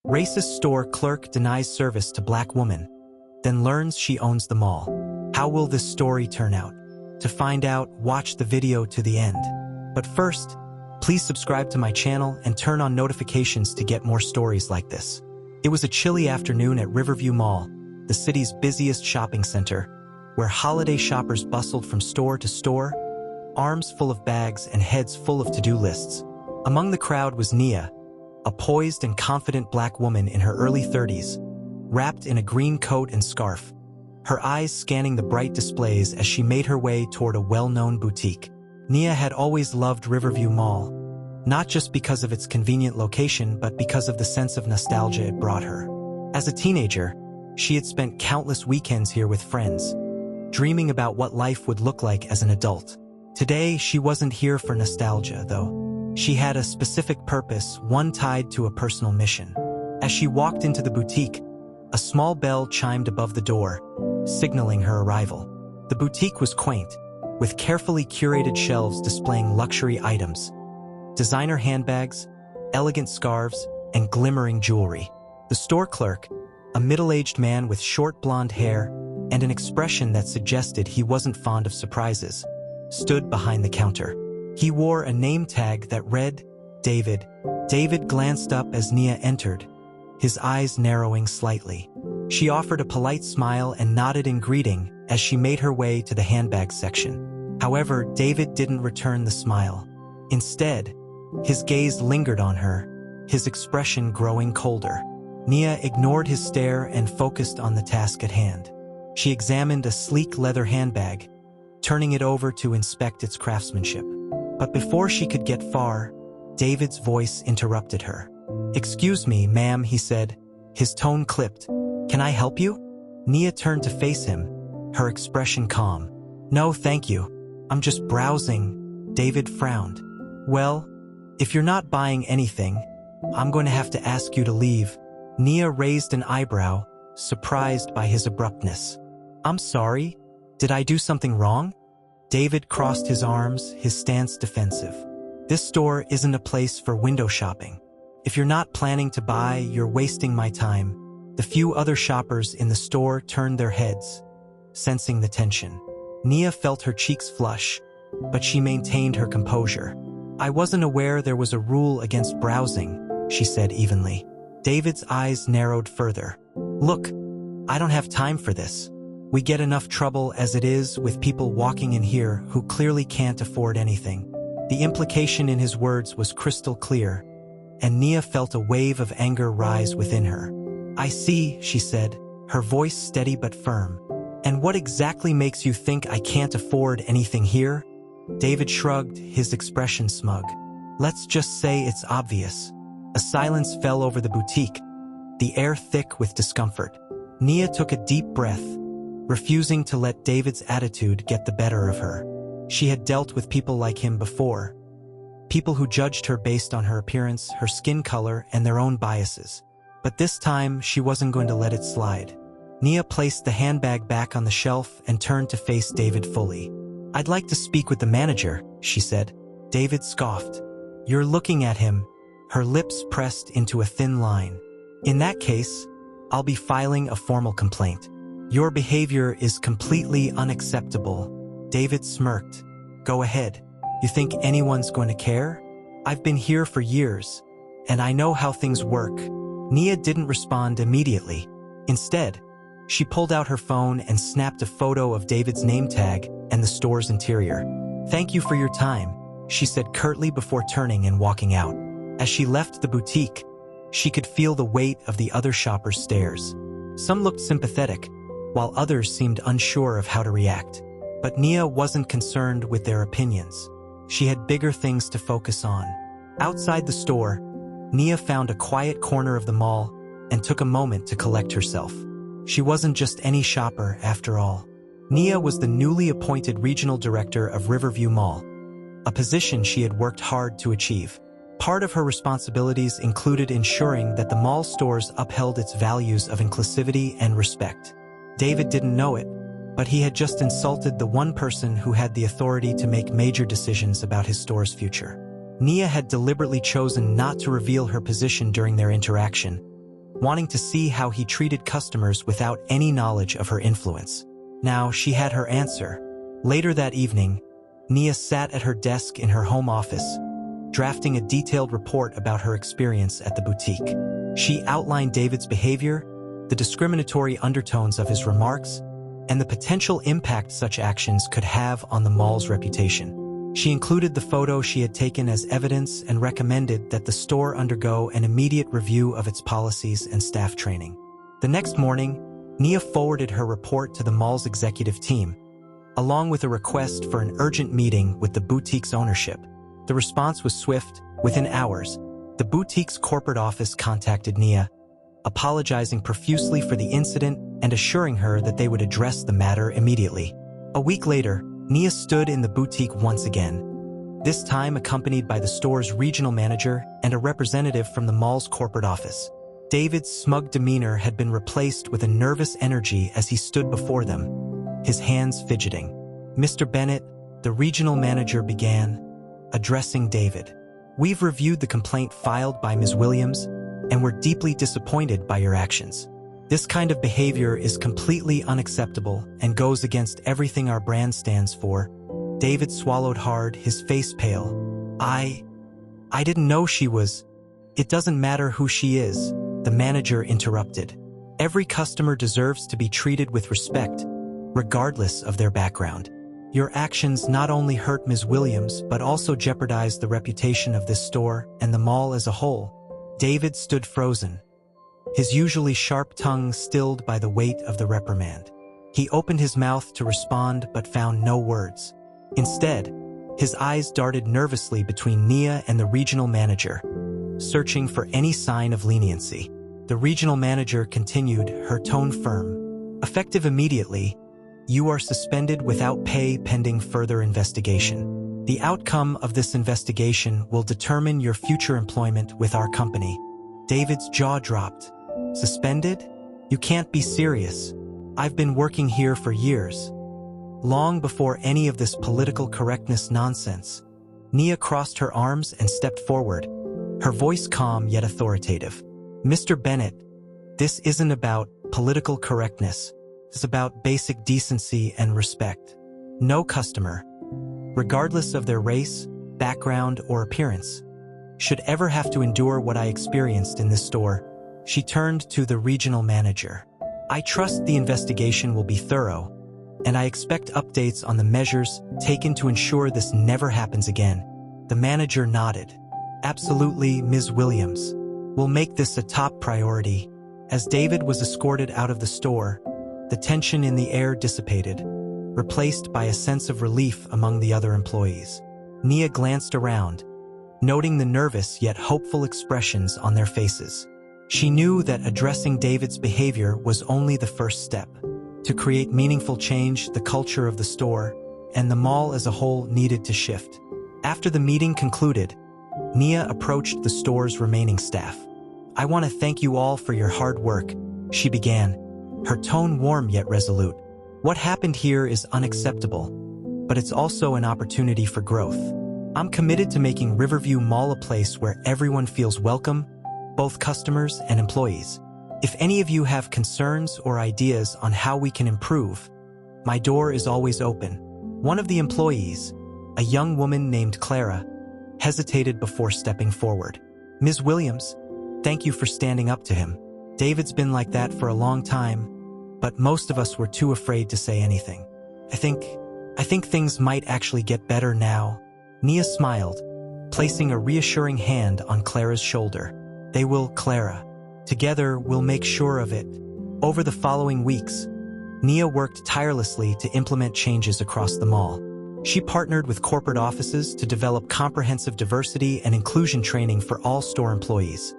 Racist store clerk denies service to black woman, then learns she owns the mall. How will this story turn out? To find out, watch the video to the end. But first, please subscribe to my channel and turn on notifications to get more stories like this. It was a chilly afternoon at Riverview Mall, the city's busiest shopping center, where holiday shoppers bustled from store to store, arms full of bags and heads full of to-do lists. Among the crowd was Nia, a poised and confident black woman in her early 30s, wrapped in a green coat and scarf, her eyes scanning the bright displays as she made her way toward a well-known boutique. Nia had always loved Riverview Mall, not just because of its convenient location, but because of the sense of nostalgia it brought her. As a teenager, she had spent countless weekends here with friends, dreaming about what life would look like as an adult. Today, she wasn't here for nostalgia, though. She had a specific purpose, one tied to a personal mission. As she walked into the boutique, a small bell chimed above the door, signaling her arrival. The boutique was quaint, with carefully curated shelves displaying luxury items, designer handbags, elegant scarves, and glimmering jewelry. The store clerk, a middle-aged man with short blonde hair and an expression that suggested he wasn't fond of surprises, stood behind the counter. He wore a name tag that read, David. David glanced up as Nia entered, his eyes narrowing slightly. She offered a polite smile and nodded in greeting as she made her way to the handbag section. However, David didn't return the smile. Instead, his gaze lingered on her, his expression growing colder. Nia ignored his stare and focused on the task at hand. She examined a sleek leather handbag, turning it over to inspect its craftsmanship. But before she could get far, David's voice interrupted her. "Excuse me, ma'am," he said, his tone clipped. "Can I help you?" Nia turned to face him, her expression calm. "No, thank you. I'm just browsing." David frowned. "Well, if you're not buying anything, I'm going to have to ask you to leave." Nia raised an eyebrow, surprised by his abruptness. "I'm sorry. Did I do something wrong?" David crossed his arms, his stance defensive. "This store isn't a place for window shopping. If you're not planning to buy, you're wasting my time." The few other shoppers in the store turned their heads, sensing the tension. Nia felt her cheeks flush, but she maintained her composure. "I wasn't aware there was a rule against browsing," she said evenly. David's eyes narrowed further. "Look, I don't have time for this. We get enough trouble as it is with people walking in here who clearly can't afford anything." The implication in his words was crystal clear, and Nia felt a wave of anger rise within her. "I see," she said, her voice steady but firm. "And what exactly makes you think I can't afford anything here?" David shrugged, his expression smug. "Let's just say it's obvious." A silence fell over the boutique, the air thick with discomfort. Nia took a deep breath, refusing to let David's attitude get the better of her. She had dealt with people like him before, people who judged her based on her appearance, her skin color, and their own biases. But this time, she wasn't going to let it slide. Nia placed the handbag back on the shelf and turned to face David fully. "I'd like to speak with the manager," she said. David scoffed. "You're looking at him," her lips pressed into a thin line. "In that case, I'll be filing a formal complaint. Your behavior is completely unacceptable." David smirked. "Go ahead. You think anyone's going to care? I've been here for years, and I know how things work." Nia didn't respond immediately. Instead, she pulled out her phone and snapped a photo of David's name tag and the store's interior. "Thank you for your time," she said curtly before turning and walking out. As she left the boutique, she could feel the weight of the other shoppers' stares. Some looked sympathetic, while others seemed unsure of how to react. But Nia wasn't concerned with their opinions. She had bigger things to focus on. Outside the store, Nia found a quiet corner of the mall and took a moment to collect herself. She wasn't just any shopper, after all. Nia was the newly appointed regional director of Riverview Mall, a position she had worked hard to achieve. Part of her responsibilities included ensuring that the mall stores upheld its values of inclusivity and respect. David didn't know it, but he had just insulted the one person who had the authority to make major decisions about his store's future. Nia had deliberately chosen not to reveal her position during their interaction, wanting to see how he treated customers without any knowledge of her influence. Now she had her answer. Later that evening, Nia sat at her desk in her home office, drafting a detailed report about her experience at the boutique. She outlined David's behavior, the discriminatory undertones of his remarks, and the potential impact such actions could have on the mall's reputation. She included the photo she had taken as evidence and recommended that the store undergo an immediate review of its policies and staff training. The next morning, Nia forwarded her report to the mall's executive team, along with a request for an urgent meeting with the boutique's ownership. The response was swift. Within hours, the boutique's corporate office contacted Nia, apologizing profusely for the incident and assuring her that they would address the matter immediately. A week later, Nia stood in the boutique once again, this time accompanied by the store's regional manager and a representative from the mall's corporate office. David's smug demeanor had been replaced with a nervous energy as he stood before them, his hands fidgeting. "Mr. Bennett," the regional manager began, addressing David. "We've reviewed the complaint filed by Ms. Williams, and we're deeply disappointed by your actions. This kind of behavior is completely unacceptable and goes against everything our brand stands for." David swallowed hard, his face pale. I didn't know she was." "It doesn't matter who she is," the manager interrupted. "Every customer deserves to be treated with respect, regardless of their background. Your actions not only hurt Ms. Williams, but also jeopardize the reputation of this store and the mall as a whole." David stood frozen, his usually sharp tongue stilled by the weight of the reprimand. He opened his mouth to respond but found no words. Instead, his eyes darted nervously between Nia and the regional manager, searching for any sign of leniency. The regional manager continued, her tone firm. "Effective immediately, you are suspended without pay pending further investigation. The outcome of this investigation will determine your future employment with our company." David's jaw dropped. "Suspended? You can't be serious. I've been working here for years." Long before any of this political correctness nonsense, Nia crossed her arms and stepped forward, her voice calm yet authoritative. "Mr. Bennett, this isn't about political correctness. It's about basic decency and respect. No customer, regardless of their race, background, or appearance, should ever have to endure what I experienced in this store." She turned to the regional manager. "I trust the investigation will be thorough, and I expect updates on the measures taken to ensure this never happens again." The manager nodded. "Absolutely, Ms. Williams. We'll make this a top priority." As David was escorted out of the store, the tension in the air dissipated, replaced by a sense of relief among the other employees. Nia glanced around, noting the nervous yet hopeful expressions on their faces. She knew that addressing David's behavior was only the first step. To create meaningful change, the culture of the store and the mall as a whole needed to shift. After the meeting concluded, Nia approached the store's remaining staff. "I want to thank you all for your hard work," she began, her tone warm yet resolute. "What happened here is unacceptable, but it's also an opportunity for growth. I'm committed to making Riverview Mall a place where everyone feels welcome, both customers and employees. If any of you have concerns or ideas on how we can improve, my door is always open." One of the employees, a young woman named Clara, hesitated before stepping forward. "Ms. Williams, thank you for standing up to him. David's been like that for a long time, but most of us were too afraid to say anything. I think things might actually get better now." Nia smiled, placing a reassuring hand on Clara's shoulder. "They will, Clara. Together, we'll make sure of it." Over the following weeks, Nia worked tirelessly to implement changes across the mall. She partnered with corporate offices to develop comprehensive diversity and inclusion training for all store employees,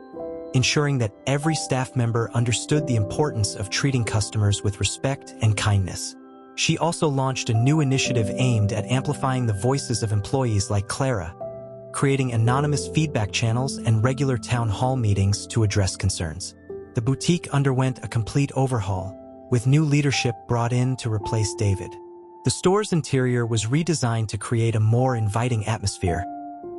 ensuring that every staff member understood the importance of treating customers with respect and kindness. She also launched a new initiative aimed at amplifying the voices of employees like Clara, creating anonymous feedback channels and regular town hall meetings to address concerns. The boutique underwent a complete overhaul, with new leadership brought in to replace David. The store's interior was redesigned to create a more inviting atmosphere,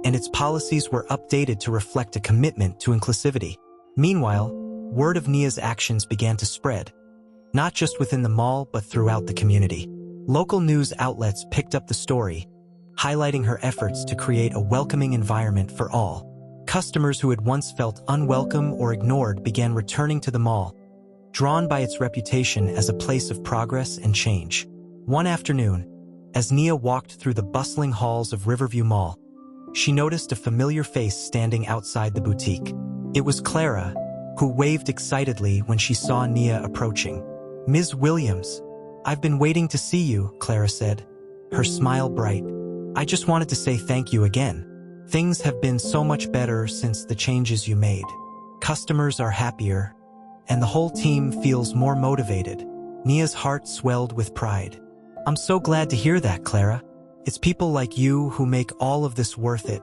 and its policies were updated to reflect a commitment to inclusivity. Meanwhile, word of Nia's actions began to spread, not just within the mall but throughout the community. Local news outlets picked up the story, highlighting her efforts to create a welcoming environment for all. Customers who had once felt unwelcome or ignored began returning to the mall, drawn by its reputation as a place of progress and change. One afternoon, as Nia walked through the bustling halls of Riverview Mall, she noticed a familiar face standing outside the boutique. It was Clara, who waved excitedly when she saw Nia approaching. "Ms. Williams, I've been waiting to see you," Clara said, her smile bright. "I just wanted to say thank you again. Things have been so much better since the changes you made. Customers are happier, and the whole team feels more motivated." Nia's heart swelled with pride. "I'm so glad to hear that, Clara. It's people like you who make all of this worth it."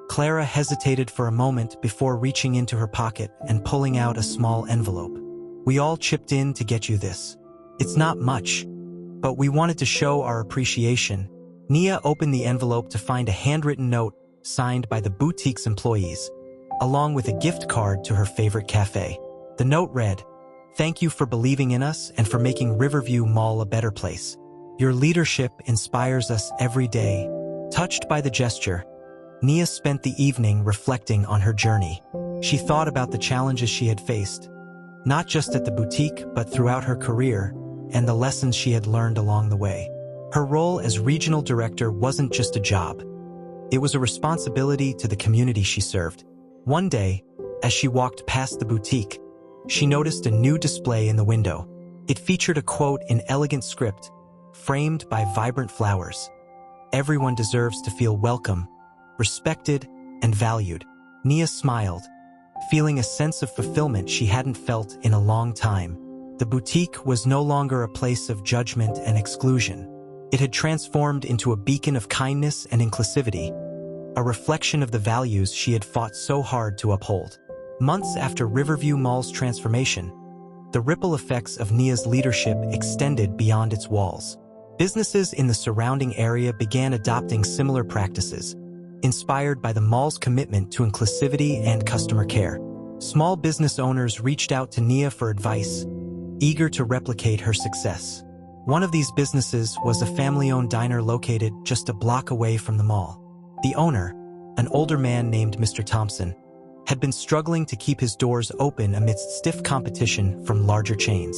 Clara hesitated for a moment before reaching into her pocket and pulling out a small envelope. "We all chipped in to get you this. It's not much, but we wanted to show our appreciation." Nia opened the envelope to find a handwritten note signed by the boutique's employees, along with a gift card to her favorite cafe. The note read, "Thank you for believing in us and for making Riverview Mall a better place. Your leadership inspires us every day." Touched by the gesture, Nia spent the evening reflecting on her journey. She thought about the challenges she had faced, not just at the boutique but throughout her career, and the lessons she had learned along the way. Her role as regional director wasn't just a job. It was a responsibility to the community she served. One day, as she walked past the boutique, she noticed a new display in the window. It featured a quote in elegant script, framed by vibrant flowers. "Everyone deserves to feel welcome, respected, and valued." Nia smiled, feeling a sense of fulfillment she hadn't felt in a long time. The boutique was no longer a place of judgment and exclusion. It had transformed into a beacon of kindness and inclusivity, a reflection of the values she had fought so hard to uphold. Months after Riverview Mall's transformation, the ripple effects of Nia's leadership extended beyond its walls. Businesses in the surrounding area began adopting similar practices, inspired by the mall's commitment to inclusivity and customer care. Small business owners reached out to Nia for advice, eager to replicate her success. One of these businesses was a family-owned diner located just a block away from the mall. The owner, an older man named Mr. Thompson, had been struggling to keep his doors open amidst stiff competition from larger chains.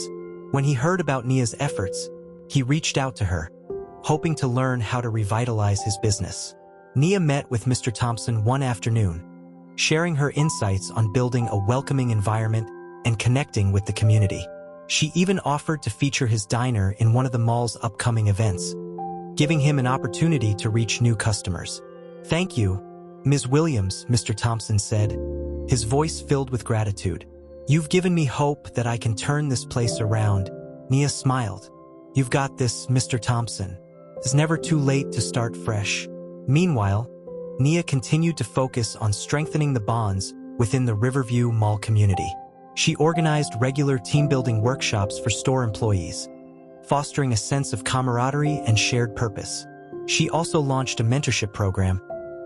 When he heard about Nia's efforts, he reached out to her, hoping to learn how to revitalize his business. Nia met with Mr. Thompson one afternoon, sharing her insights on building a welcoming environment and connecting with the community. She even offered to feature his diner in one of the mall's upcoming events, giving him an opportunity to reach new customers. "Thank you, Ms. Williams," Mr. Thompson said, his voice filled with gratitude. "You've given me hope that I can turn this place around." Nia smiled. "You've got this, Mr. Thompson. It's never too late to start fresh." Meanwhile, Nia continued to focus on strengthening the bonds within the Riverview Mall community. She organized regular team-building workshops for store employees, fostering a sense of camaraderie and shared purpose. She also launched a mentorship program,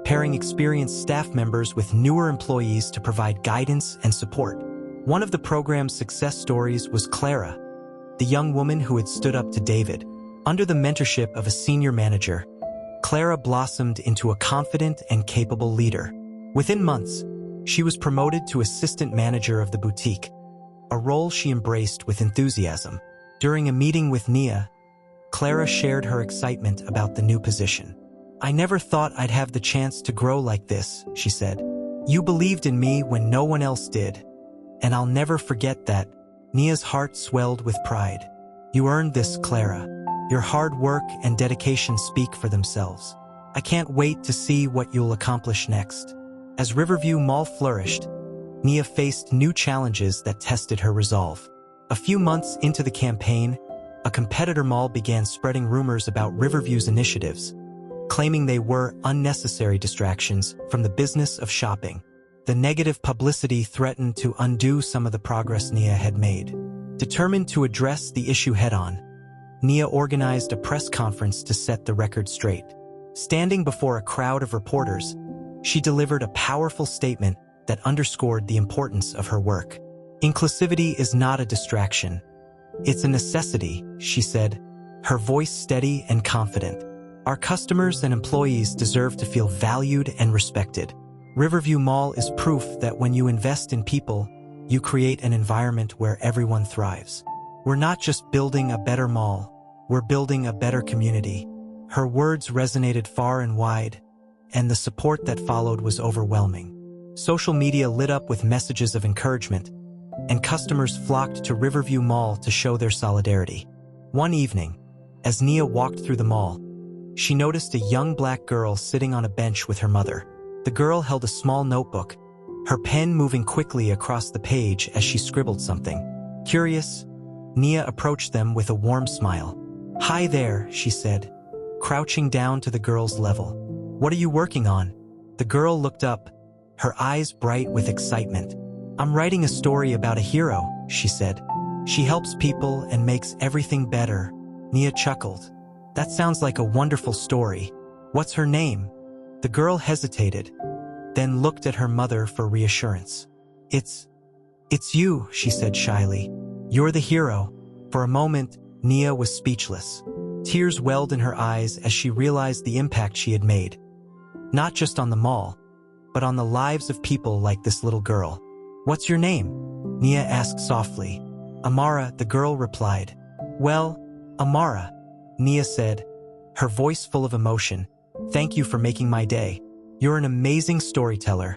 pairing experienced staff members with newer employees to provide guidance and support. One of the program's success stories was Clara, the young woman who had stood up to David. Under the mentorship of a senior manager, Clara blossomed into a confident and capable leader. Within months, she was promoted to assistant manager of the boutique, a role she embraced with enthusiasm. During a meeting with Nia, Clara shared her excitement about the new position. "I never thought I'd have the chance to grow like this," she said. "You believed in me when no one else did, and I'll never forget that." Nia's heart swelled with pride. "You earned this, Clara. Your hard work and dedication speak for themselves. I can't wait to see what you'll accomplish next." As Riverview Mall flourished, Nia faced new challenges that tested her resolve. A few months into the campaign, a competitor mall began spreading rumors about Riverview's initiatives, claiming they were unnecessary distractions from the business of shopping. The negative publicity threatened to undo some of the progress Nia had made. Determined to address the issue head-on, Nia organized a press conference to set the record straight. Standing before a crowd of reporters, she delivered a powerful statement that underscored the importance of her work. Inclusivity is not a distraction. It's a necessity, she said, her voice steady and confident. Our customers and employees deserve to feel valued and respected. Riverview Mall is proof that when you invest in people, you create an environment where everyone thrives. We're not just building a better mall, we're building a better community. Her words resonated far and wide, and the support that followed was overwhelming. Social media lit up with messages of encouragement, and customers flocked to Riverview Mall to show their solidarity. One evening, as Nia walked through the mall, she noticed a young black girl sitting on a bench with her mother. The girl held a small notebook, her pen moving quickly across the page as she scribbled something. Curious, Nia approached them with a warm smile. "Hi there," she said, crouching down to the girl's level. "What are you working on?" The girl looked up, her eyes bright with excitement. "I'm writing a story about a hero," she said. "She helps people and makes everything better." Nia chuckled. "That sounds like a wonderful story. What's her name?" The girl hesitated, then looked at her mother for reassurance. It's you," she said shyly. "You're the hero." For a moment, Nia was speechless. Tears welled in her eyes as she realized the impact she had made. Not just on the mall, but on the lives of people like this little girl. "What's your name?" Nia asked softly. "Amara," the girl replied. "Well, Amara," Nia said, her voice full of emotion. "Thank you for making my day. You're an amazing storyteller,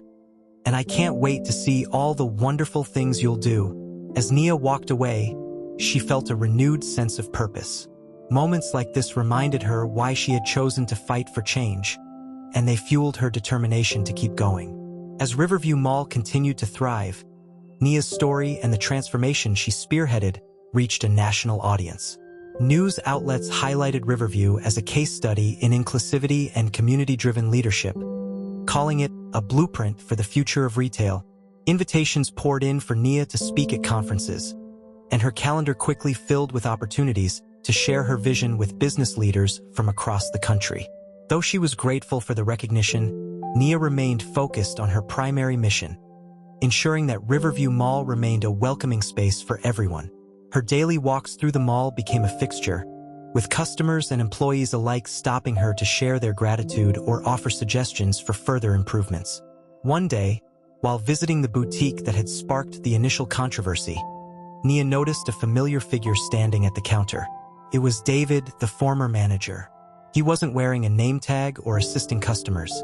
and I can't wait to see all the wonderful things you'll do." As Nia walked away, she felt a renewed sense of purpose. Moments like this reminded her why she had chosen to fight for change, and they fueled her determination to keep going. As Riverview Mall continued to thrive, Nia's story and the transformation she spearheaded reached a national audience. News outlets highlighted Riverview as a case study in inclusivity and community-driven leadership, calling it a blueprint for the future of retail. Invitations poured in for Nia to speak at conferences, and her calendar quickly filled with opportunities to share her vision with business leaders from across the country. Though she was grateful for the recognition, Nia remained focused on her primary mission, ensuring that Riverview Mall remained a welcoming space for everyone. Her daily walks through the mall became a fixture, with customers and employees alike stopping her to share their gratitude or offer suggestions for further improvements. One day, while visiting the boutique that had sparked the initial controversy, Nia noticed a familiar figure standing at the counter. It was David, the former manager. He wasn't wearing a name tag or assisting customers.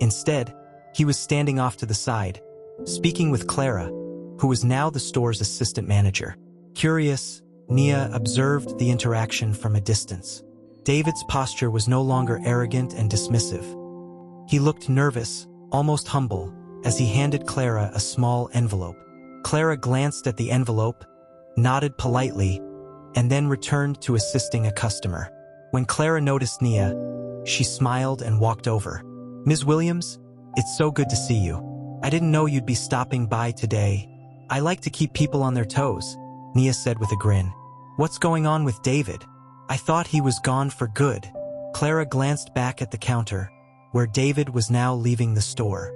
Instead, he was standing off to the side, speaking with Clara, who was now the store's assistant manager. Curious, Nia observed the interaction from a distance. David's posture was no longer arrogant and dismissive. He looked nervous, almost humble, as he handed Clara a small envelope. Clara glanced at the envelope, nodded politely, and then returned to assisting a customer. When Clara noticed Nia, she smiled and walked over. "Ms. Williams, it's so good to see you. I didn't know you'd be stopping by today. I like to keep people on their toes," Nia said with a grin. "What's going on with David? I thought he was gone for good." Clara glanced back at the counter, where David was now leaving the store.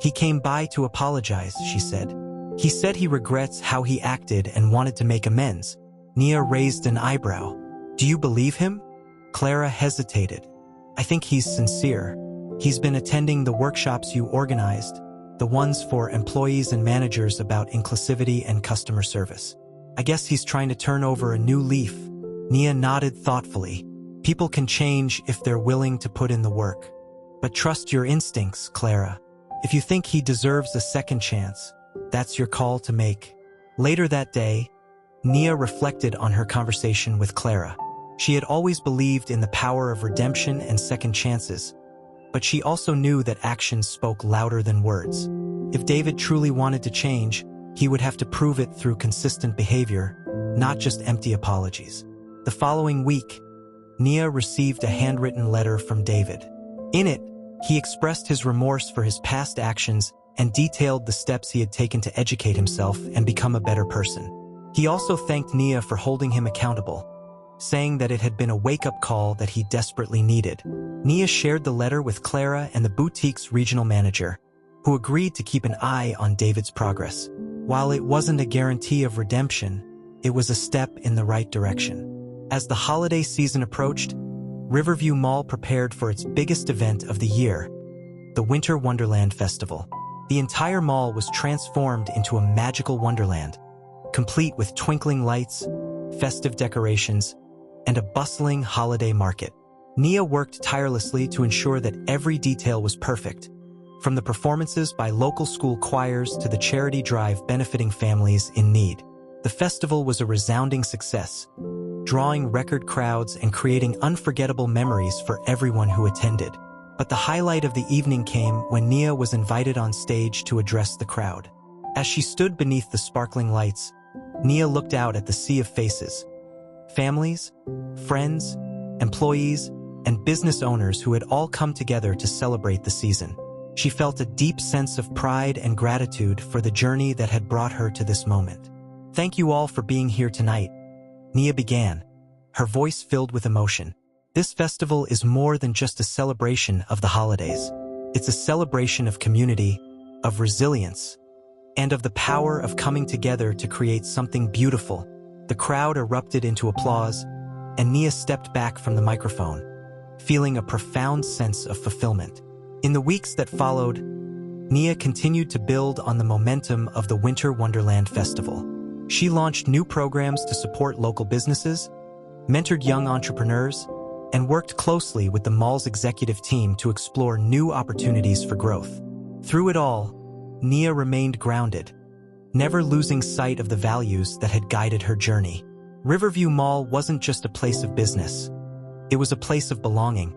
"He came by to apologize," she said. "He said he regrets how he acted and wanted to make amends." Nia raised an eyebrow. "Do you believe him?" Clara hesitated. "I think he's sincere. He's been attending the workshops you organized, the ones for employees and managers about inclusivity and customer service. I guess he's trying to turn over a new leaf." Nia nodded thoughtfully. "People can change if they're willing to put in the work. But trust your instincts, Clara. If you think he deserves a second chance, that's your call to make." Later that day, Nia reflected on her conversation with Clara. She had always believed in the power of redemption and second chances, but she also knew that actions spoke louder than words. If David truly wanted to change, he would have to prove it through consistent behavior, not just empty apologies. The following week, Nia received a handwritten letter from David. In it, he expressed his remorse for his past actions and detailed the steps he had taken to educate himself and become a better person. He also thanked Nia for holding him accountable, saying that it had been a wake-up call that he desperately needed. Nia shared the letter with Clara and the boutique's regional manager, who agreed to keep an eye on David's progress. While it wasn't a guarantee of redemption, it was a step in the right direction. As the holiday season approached, Riverview Mall prepared for its biggest event of the year, the Winter Wonderland Festival. The entire mall was transformed into a magical wonderland, complete with twinkling lights, festive decorations, and a bustling holiday market. Nia worked tirelessly to ensure that every detail was perfect, from the performances by local school choirs to the charity drive benefiting families in need. The festival was a resounding success, drawing record crowds and creating unforgettable memories for everyone who attended. But the highlight of the evening came when Nia was invited on stage to address the crowd. As she stood beneath the sparkling lights, Nia looked out at the sea of faces. Families, friends, employees, and business owners who had all come together to celebrate the season. She felt a deep sense of pride and gratitude for the journey that had brought her to this moment. "Thank you all for being here tonight," Nia began, her voice filled with emotion. "This festival is more than just a celebration of the holidays. It's a celebration of community, of resilience, and of the power of coming together to create something beautiful." The crowd erupted into applause, and Nia stepped back from the microphone, feeling a profound sense of fulfillment. In the weeks that followed, Nia continued to build on the momentum of the Winter Wonderland Festival. She launched new programs to support local businesses, mentored young entrepreneurs, and worked closely with the mall's executive team to explore new opportunities for growth. Through it all, Nia remained grounded, never losing sight of the values that had guided her journey. Riverview Mall wasn't just a place of business. It was a place of belonging,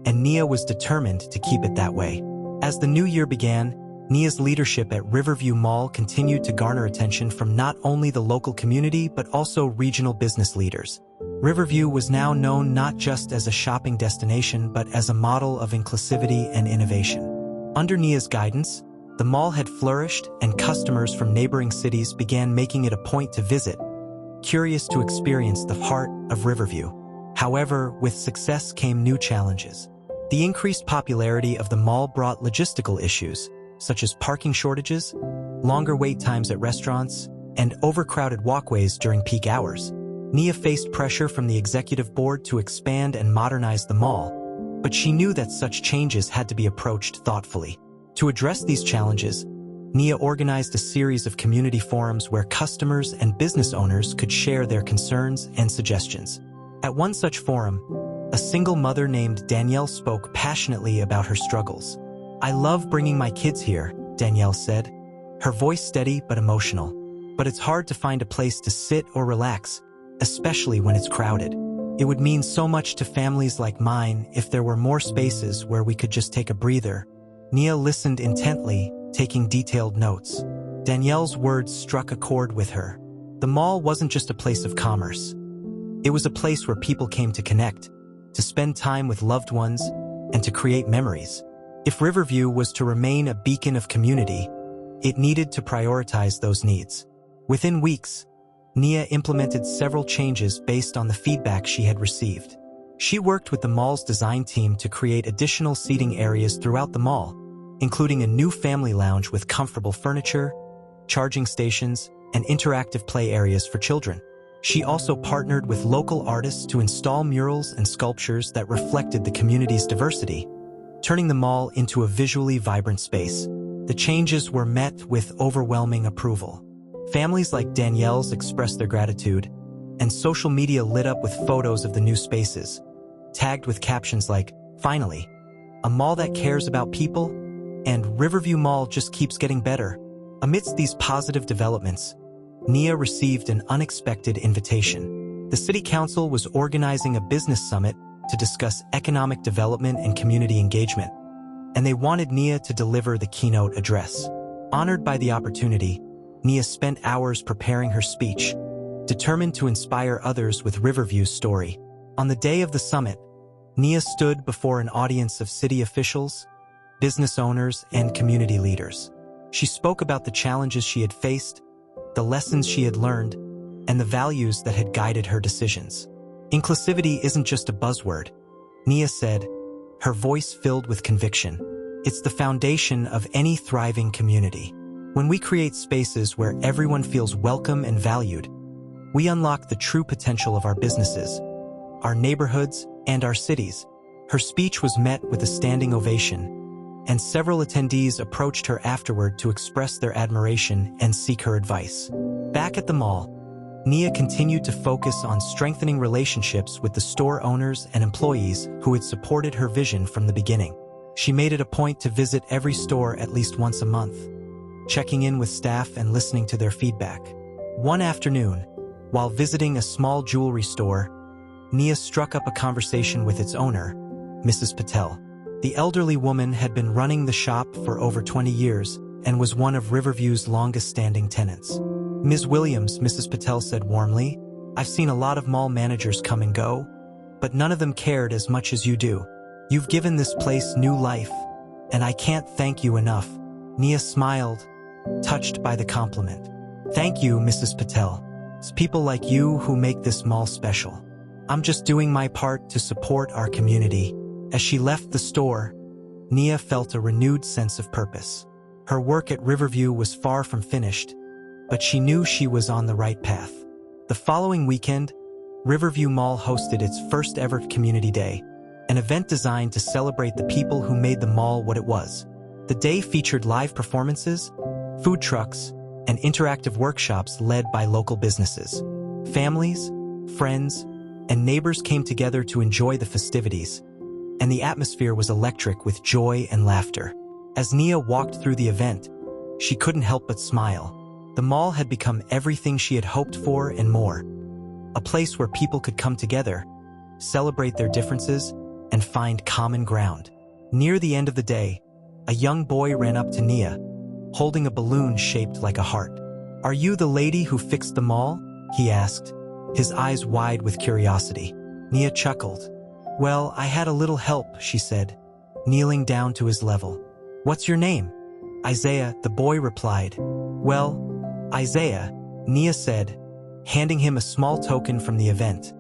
and Nia was determined to keep it that way. As the new year began, Nia's leadership at Riverview Mall continued to garner attention from not only the local community but also regional business leaders. Riverview was now known not just as a shopping destination but as a model of inclusivity and innovation. Under Nia's guidance, the mall had flourished and customers from neighboring cities began making it a point to visit, curious to experience the heart of Riverview. However, with success came new challenges. The increased popularity of the mall brought logistical issues, such as parking shortages, longer wait times at restaurants, and overcrowded walkways during peak hours. Nia faced pressure from the executive board to expand and modernize the mall, but she knew that such changes had to be approached thoughtfully. To address these challenges, Nia organized a series of community forums where customers and business owners could share their concerns and suggestions. At one such forum, a single mother named Danielle spoke passionately about her struggles. "I love bringing my kids here," Danielle said, her voice steady but emotional. "But it's hard to find a place to sit or relax, especially when it's crowded. It would mean so much to families like mine if there were more spaces where we could just take a breather." Nia listened intently, taking detailed notes. Danielle's words struck a chord with her. The mall wasn't just a place of commerce. It was a place where people came to connect, to spend time with loved ones, and to create memories. If Riverview was to remain a beacon of community, it needed to prioritize those needs. Within weeks, Nia implemented several changes based on the feedback she had received. She worked with the mall's design team to create additional seating areas throughout the mall, including a new family lounge with comfortable furniture, charging stations, and interactive play areas for children. She also partnered with local artists to install murals and sculptures that reflected the community's diversity, turning the mall into a visually vibrant space. The changes were met with overwhelming approval. Families like Danielle's expressed their gratitude, and social media lit up with photos of the new spaces, tagged with captions like, "Finally, a mall that cares about people," and "Riverview Mall just keeps getting better." Amidst these positive developments, Nia received an unexpected invitation. The city council was organizing a business summit to discuss economic development and community engagement, and they wanted Nia to deliver the keynote address. Honored by the opportunity, Nia spent hours preparing her speech, determined to inspire others with Riverview's story. On the day of the summit, Nia stood before an audience of city officials, business owners, and community leaders. She spoke about the challenges she had faced, the lessons she had learned, and the values that had guided her decisions. "Inclusivity isn't just a buzzword," Nia said, her voice filled with conviction. "It's the foundation of any thriving community. When we create spaces where everyone feels welcome and valued, we unlock the true potential of our businesses, our neighborhoods, and our cities. Her speech was met with a standing ovation, and several attendees approached her afterward to express their admiration and seek her advice. Back at the mall, Nia continued to focus on strengthening relationships with the store owners and employees who had supported her vision from the beginning. She made it a point to visit every store at least once a month, checking in with staff and listening to their feedback. One afternoon, while visiting a small jewelry store, Nia struck up a conversation with its owner, Mrs. Patel. The elderly woman had been running the shop for over 20 years and was one of Riverview's longest-standing tenants. Ms. Williams, Mrs. Patel said warmly, "I've seen a lot of mall managers come and go, but none of them cared as much as you do. You've given this place new life, and I can't thank you enough." Nia smiled, touched by the compliment. "Thank you, Mrs. Patel. It's people like you who make this mall special. I'm just doing my part to support our community." As she left the store, Nia felt a renewed sense of purpose. Her work at Riverview was far from finished, but she knew she was on the right path. The following weekend, Riverview Mall hosted its first ever Community Day, an event designed to celebrate the people who made the mall what it was. The day featured live performances, food trucks, and interactive workshops led by local businesses. Families, friends, and neighbors came together to enjoy the festivities, and the atmosphere was electric with joy and laughter. As Nia walked through the event, she couldn't help but smile. The mall had become everything she had hoped for and more. A place where people could come together, celebrate their differences, and find common ground. Near the end of the day, a young boy ran up to Nia, holding a balloon shaped like a heart. "Are you the lady who fixed the mall?" he asked, his eyes wide with curiosity. Nia chuckled. "Well, I had a little help," she said, kneeling down to his level. "What's your name?" "Isaiah," the boy replied. "Well, Isaiah," Nia said, handing him a small token from the event,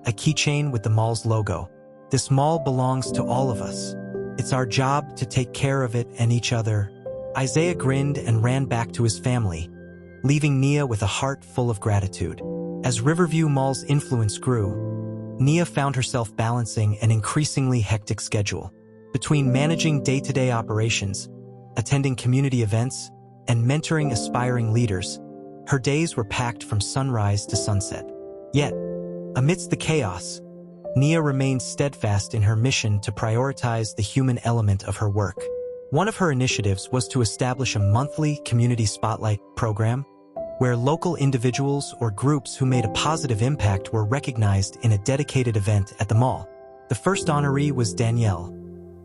a keychain with the mall's logo. "This mall belongs to all of us. It's our job to take care of it and each other." Isaiah grinned and ran back to his family, leaving Nia with a heart full of gratitude. As Riverview Mall's influence grew, Nia found herself balancing an increasingly hectic schedule. Between managing day-to-day operations, attending community events, and mentoring aspiring leaders, her days were packed from sunrise to sunset. Yet, amidst the chaos, Nia remained steadfast in her mission to prioritize the human element of her work. One of her initiatives was to establish a monthly community spotlight program where local individuals or groups who made a positive impact were recognized in a dedicated event at the mall. The first honoree was Danielle,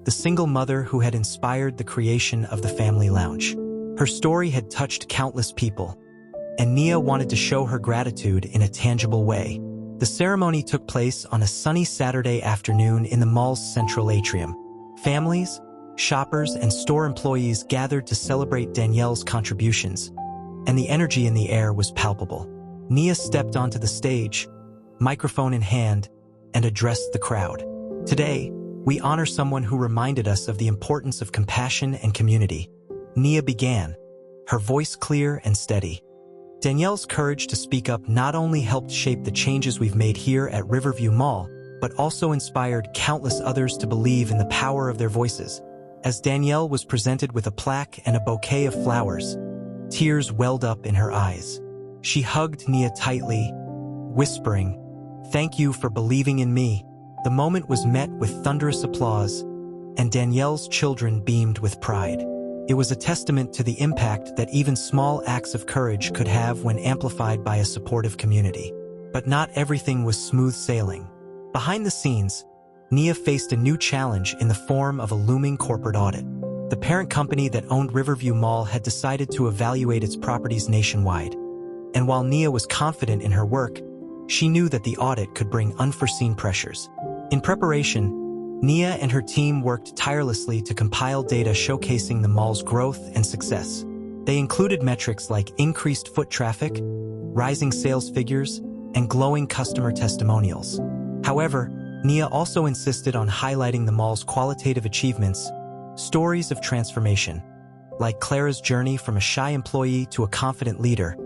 the single mother who had inspired the creation of the Family Lounge. Her story had touched countless people, and Nia wanted to show her gratitude in a tangible way. The ceremony took place on a sunny Saturday afternoon in the mall's central atrium. Families, shoppers, and store employees gathered to celebrate Danielle's contributions, and the energy in the air was palpable. Nia stepped onto the stage, microphone in hand, and addressed the crowd. "Today, we honor someone who reminded us of the importance of compassion and community." Nia began, her voice clear and steady. Danielle's courage to speak up not only helped shape the changes we've made here at Riverview Mall, but also inspired countless others to believe in the power of their voices. As Danielle was presented with a plaque and a bouquet of flowers, tears welled up in her eyes. She hugged Nia tightly, whispering, "Thank you for believing in me." The moment was met with thunderous applause, and Danielle's children beamed with pride. It was a testament to the impact that even small acts of courage could have when amplified by a supportive community. But not everything was smooth sailing. Behind the scenes, Nia faced a new challenge in the form of a looming corporate audit. The parent company that owned Riverview Mall had decided to evaluate its properties nationwide. And while Nia was confident in her work, she knew that the audit could bring unforeseen pressures. In preparation, Nia and her team worked tirelessly to compile data showcasing the mall's growth and success. They included metrics like increased foot traffic, rising sales figures, and glowing customer testimonials. However, Nia also insisted on highlighting the mall's qualitative achievements, stories of transformation, like Clara's journey from a shy employee to a confident leader,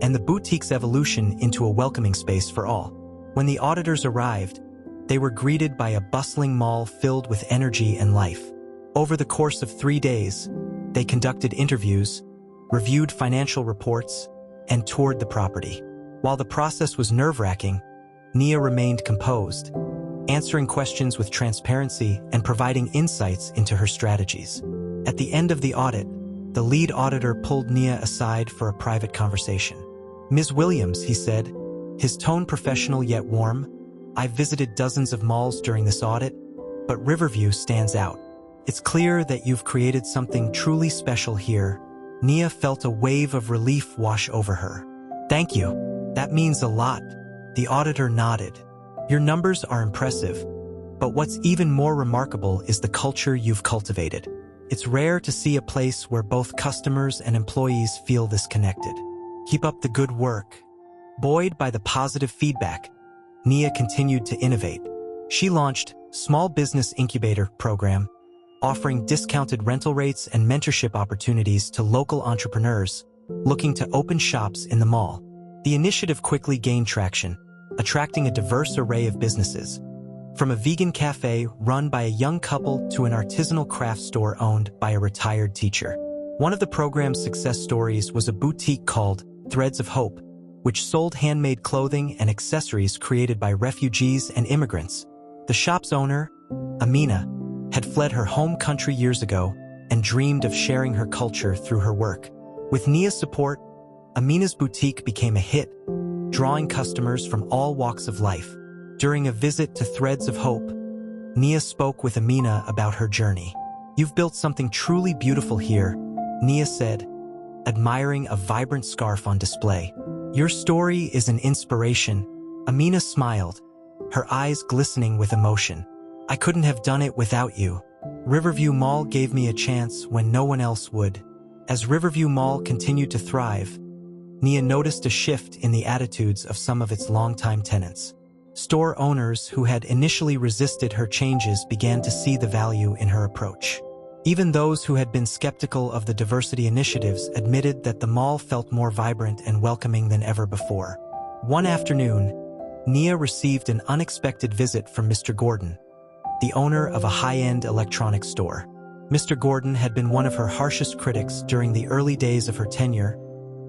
and the boutique's evolution into a welcoming space for all. When the auditors arrived, they were greeted by a bustling mall filled with energy and life. Over the course of 3 days, they conducted interviews, reviewed financial reports, and toured the property. While the process was nerve-wracking, Nia remained composed, answering questions with transparency and providing insights into her strategies. At the end of the audit, the lead auditor pulled Nia aside for a private conversation. "Ms. Williams," he said, his tone professional yet warm, "I've visited dozens of malls during this audit, but Riverview stands out. It's clear that you've created something truly special here." Nia felt a wave of relief wash over her. "Thank you. That means a lot." The auditor nodded. "Your numbers are impressive, but what's even more remarkable is the culture you've cultivated. It's rare to see a place where both customers and employees feel this connected. Keep up the good work." Buoyed by the positive feedback, Nia continued to innovate. She launched Small Business Incubator program, offering discounted rental rates and mentorship opportunities to local entrepreneurs looking to open shops in the mall. The initiative quickly gained traction, attracting a diverse array of businesses, from a vegan cafe run by a young couple to an artisanal craft store owned by a retired teacher. One of the program's success stories was a boutique called Threads of Hope, which sold handmade clothing and accessories created by refugees and immigrants. The shop's owner, Amina, had fled her home country years ago and dreamed of sharing her culture through her work. With Nia's support, Amina's boutique became a hit, drawing customers from all walks of life. During a visit to Threads of Hope, Nia spoke with Amina about her journey. "You've built something truly beautiful here," Nia said, admiring a vibrant scarf on display. "Your story is an inspiration." Amina smiled, her eyes glistening with emotion. "I couldn't have done it without you. Riverview Mall gave me a chance when no one else would." As Riverview Mall continued to thrive, Nia noticed a shift in the attitudes of some of its longtime tenants. Store owners who had initially resisted her changes began to see the value in her approach. Even those who had been skeptical of the diversity initiatives admitted that the mall felt more vibrant and welcoming than ever before. One afternoon, Nia received an unexpected visit from Mr. Gordon, the owner of a high-end electronics store. Mr. Gordon had been one of her harshest critics during the early days of her tenure,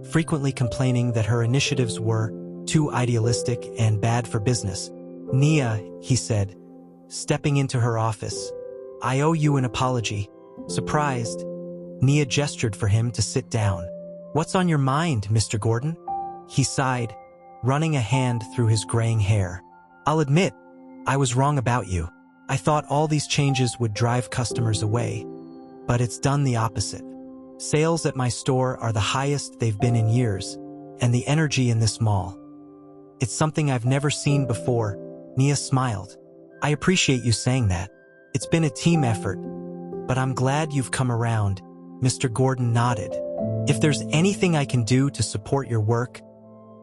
frequently complaining that her initiatives were too idealistic and bad for business. "Nia," he said, stepping into her office, "I owe you an apology." Surprised, Nia gestured for him to sit down. "What's on your mind, Mr. Gordon?" He sighed, running a hand through his graying hair. "I'll admit, I was wrong about you. I thought all these changes would drive customers away, but it's done the opposite. Sales at my store are the highest they've been in years, and the energy in this mall. It's something I've never seen before." Nia smiled. "I appreciate you saying that. It's been a team effort, but I'm glad you've come around." Mr. Gordon nodded. "If there's anything I can do to support your work,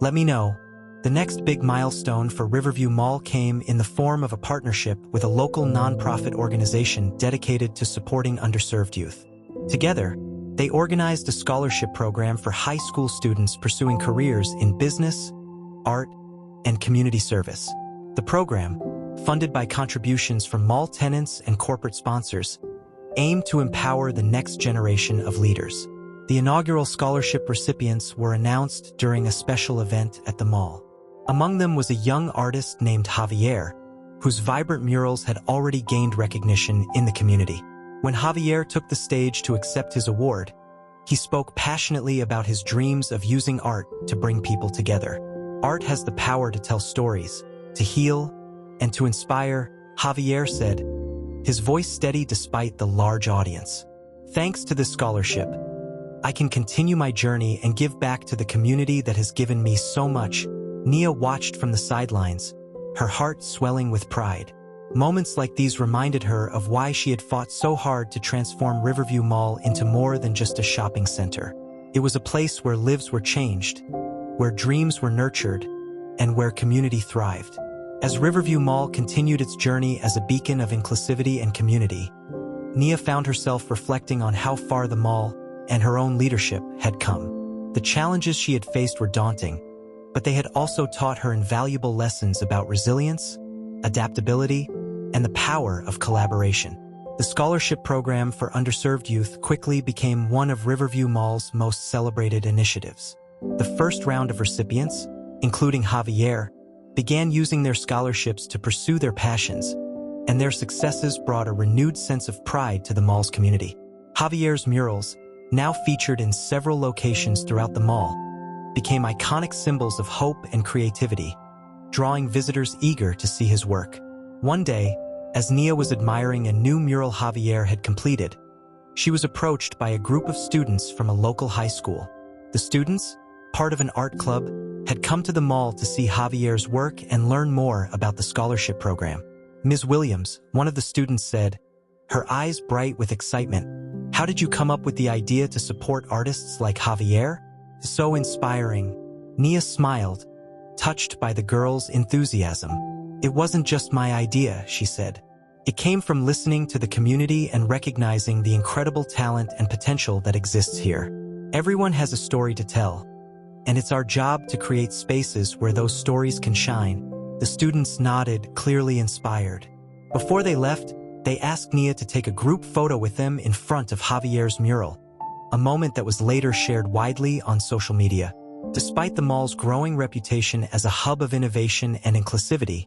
let me know." The next big milestone for Riverview Mall came in the form of a partnership with a local nonprofit organization dedicated to supporting underserved youth. Together, they organized a scholarship program for high school students pursuing careers in business, art, and community service. The program, funded by contributions from mall tenants and corporate sponsors, aimed to empower the next generation of leaders. The inaugural scholarship recipients were announced during a special event at the mall. Among them was a young artist named Javier, whose vibrant murals had already gained recognition in the community. When Javier took the stage to accept his award, he spoke passionately about his dreams of using art to bring people together. "Art has the power to tell stories, to heal, and to inspire," Javier said, his voice steady despite the large audience. "Thanks to this scholarship, I can continue my journey and give back to the community that has given me so much." Nia watched from the sidelines, her heart swelling with pride. Moments like these reminded her of why she had fought so hard to transform Riverview Mall into more than just a shopping center. It was a place where lives were changed, where dreams were nurtured, and where community thrived. As Riverview Mall continued its journey as a beacon of inclusivity and community, Nia found herself reflecting on how far the mall and her own leadership had come. The challenges she had faced were daunting, but they had also taught her invaluable lessons about resilience, adaptability, and the power of collaboration. The scholarship program for underserved youth quickly became one of Riverview Mall's most celebrated initiatives. The first round of recipients, including Javier, began using their scholarships to pursue their passions, and their successes brought a renewed sense of pride to the mall's community. Javier's murals, now featured in several locations throughout the mall, became iconic symbols of hope and creativity, drawing visitors eager to see his work. One day, as Nia was admiring a new mural Javier had completed, she was approached by a group of students from a local high school. The students, part of an art club, had come to the mall to see Javier's work and learn more about the scholarship program. Ms. Williams, one of the students, said, her eyes bright with excitement, "How did you come up with the idea to support artists like Javier? So inspiring." Nia smiled, touched by the girl's enthusiasm. "It wasn't just my idea," she said. "It came from listening to the community and recognizing the incredible talent and potential that exists here. Everyone has a story to tell, and it's our job to create spaces where those stories can shine." The students nodded, clearly inspired. Before they left, they asked Nia to take a group photo with them in front of Javier's mural, a moment that was later shared widely on social media. Despite the mall's growing reputation as a hub of innovation and inclusivity,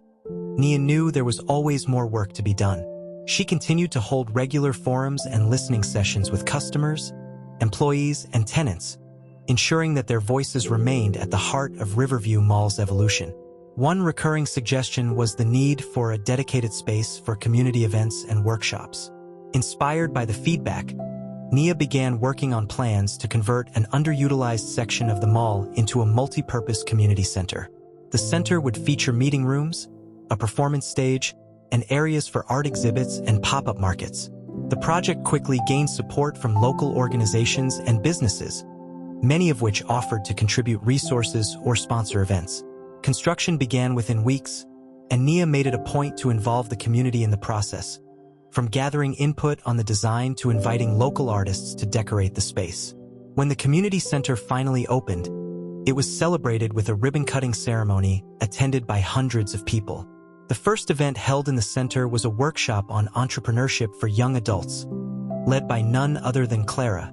Nia knew there was always more work to be done. She continued to hold regular forums and listening sessions with customers, employees, and tenants, ensuring that their voices remained at the heart of Riverview Mall's evolution. One recurring suggestion was the need for a dedicated space for community events and workshops. Inspired by the feedback, Nia began working on plans to convert an underutilized section of the mall into a multi-purpose community center. The center would feature meeting rooms, a performance stage, and areas for art exhibits and pop-up markets. The project quickly gained support from local organizations and businesses, many of which offered to contribute resources or sponsor events. Construction began within weeks, and Nia made it a point to involve the community in the process, from gathering input on the design to inviting local artists to decorate the space. When the community center finally opened, it was celebrated with a ribbon-cutting ceremony attended by hundreds of people. The first event held in the center was a workshop on entrepreneurship for young adults, led by none other than Clara,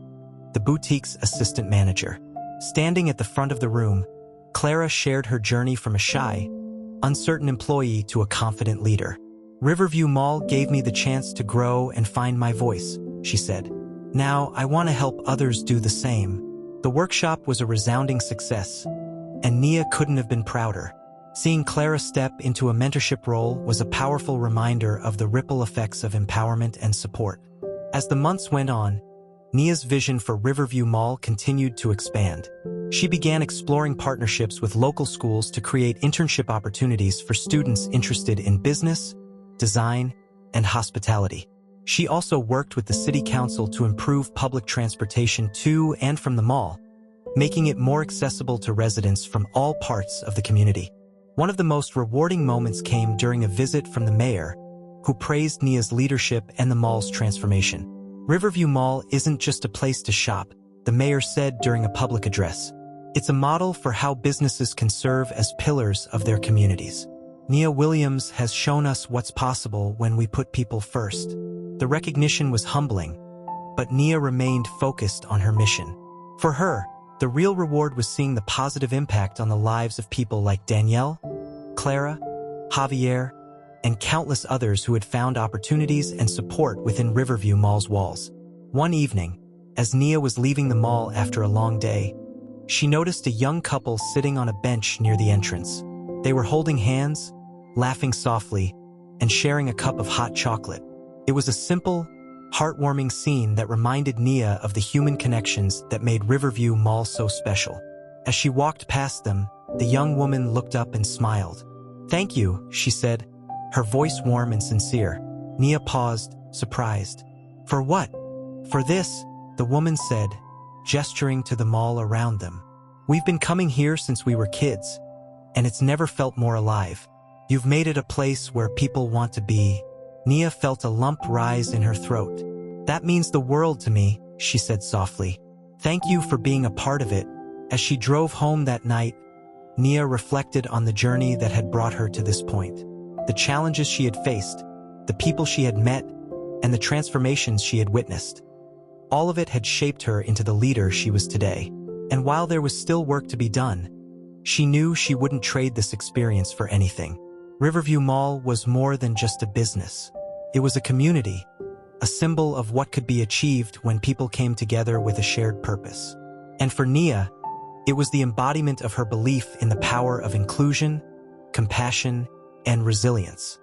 the boutique's assistant manager. Standing at the front of the room, Clara shared her journey from a shy, uncertain employee to a confident leader. "Riverview Mall gave me the chance to grow and find my voice," she said. "Now I want to help others do the same." The workshop was a resounding success, and Nia couldn't have been prouder. Seeing Clara step into a mentorship role was a powerful reminder of the ripple effects of empowerment and support. As the months went on, Nia's vision for Riverview Mall continued to expand. She began exploring partnerships with local schools to create internship opportunities for students interested in business, design, and hospitality. She also worked with the city council to improve public transportation to and from the mall, making it more accessible to residents from all parts of the community. One of the most rewarding moments came during a visit from the mayor, who praised Nia's leadership and the mall's transformation. "Riverview Mall isn't just a place to shop," the mayor said during a public address. "It's a model for how businesses can serve as pillars of their communities." Nia Williams has shown us what's possible when we put people first. The recognition was humbling, but Nia remained focused on her mission. For her, the real reward was seeing the positive impact on the lives of people like Danielle, Clara, Javier, and countless others who had found opportunities and support within Riverview Mall's walls. One evening, as Nia was leaving the mall after a long day, she noticed a young couple sitting on a bench near the entrance. They were holding hands, laughing softly, and sharing a cup of hot chocolate. It was a simple, heartwarming scene that reminded Nia of the human connections that made Riverview Mall so special. As she walked past them, the young woman looked up and smiled. "Thank you," she said, her voice warm and sincere. Nia paused, surprised. "For what?" "For this," the woman said, gesturing to the mall around them. "We've been coming here since we were kids, and it's never felt more alive. You've made it a place where people want to be." Nia felt a lump rise in her throat. "That means the world to me," she said softly. Thank you for being a part of it. As she drove home that night, Nia reflected on the journey that had brought her to this point. The challenges she had faced, the people she had met, and the transformations she had witnessed. All of it had shaped her into the leader she was today. And while there was still work to be done, she knew she wouldn't trade this experience for anything. Riverview Mall was more than just a business. It was a community, a symbol of what could be achieved when people came together with a shared purpose. And for Nia, it was the embodiment of her belief in the power of inclusion, compassion, and resilience.